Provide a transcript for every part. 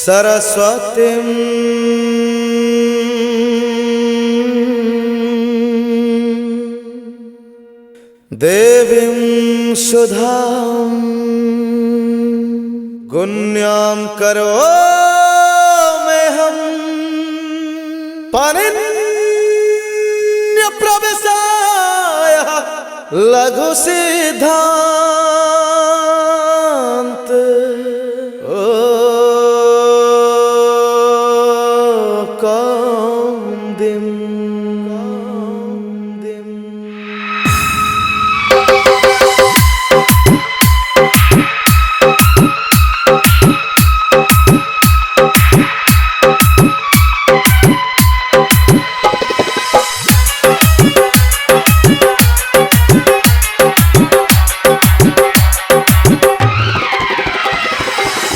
सरस्वतीं देवीं सुधां गुण्यां करोम्यहं पाणिन्यप्रवेशाय लघुसिद्धान्त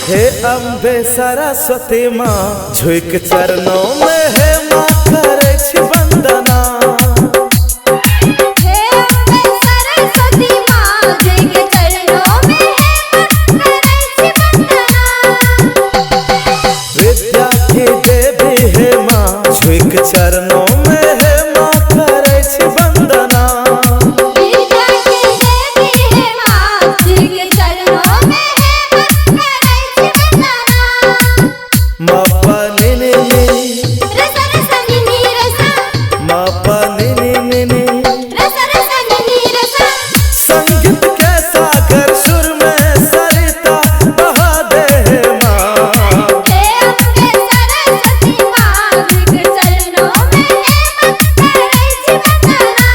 हे अम्बे सरस्वती माँ झुक चरणों में है माँ करे छी वंदना। हे अम्बे सरस्वती माँ झुक चरणों में है माँ करे छी वंदना। विद्या की देवी है माँ झुक चरणों में है माँ करे छी वंदना। विद्या की देवी है माँ झुक चरणों में संगीत के सागर सुर में सरिता बहा दे माँ। हे अम्बे सरस्वती माँ झुक चरणों में है माँ करे छी वंदना।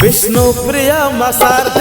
विष्णु प्रिया माँ शारदा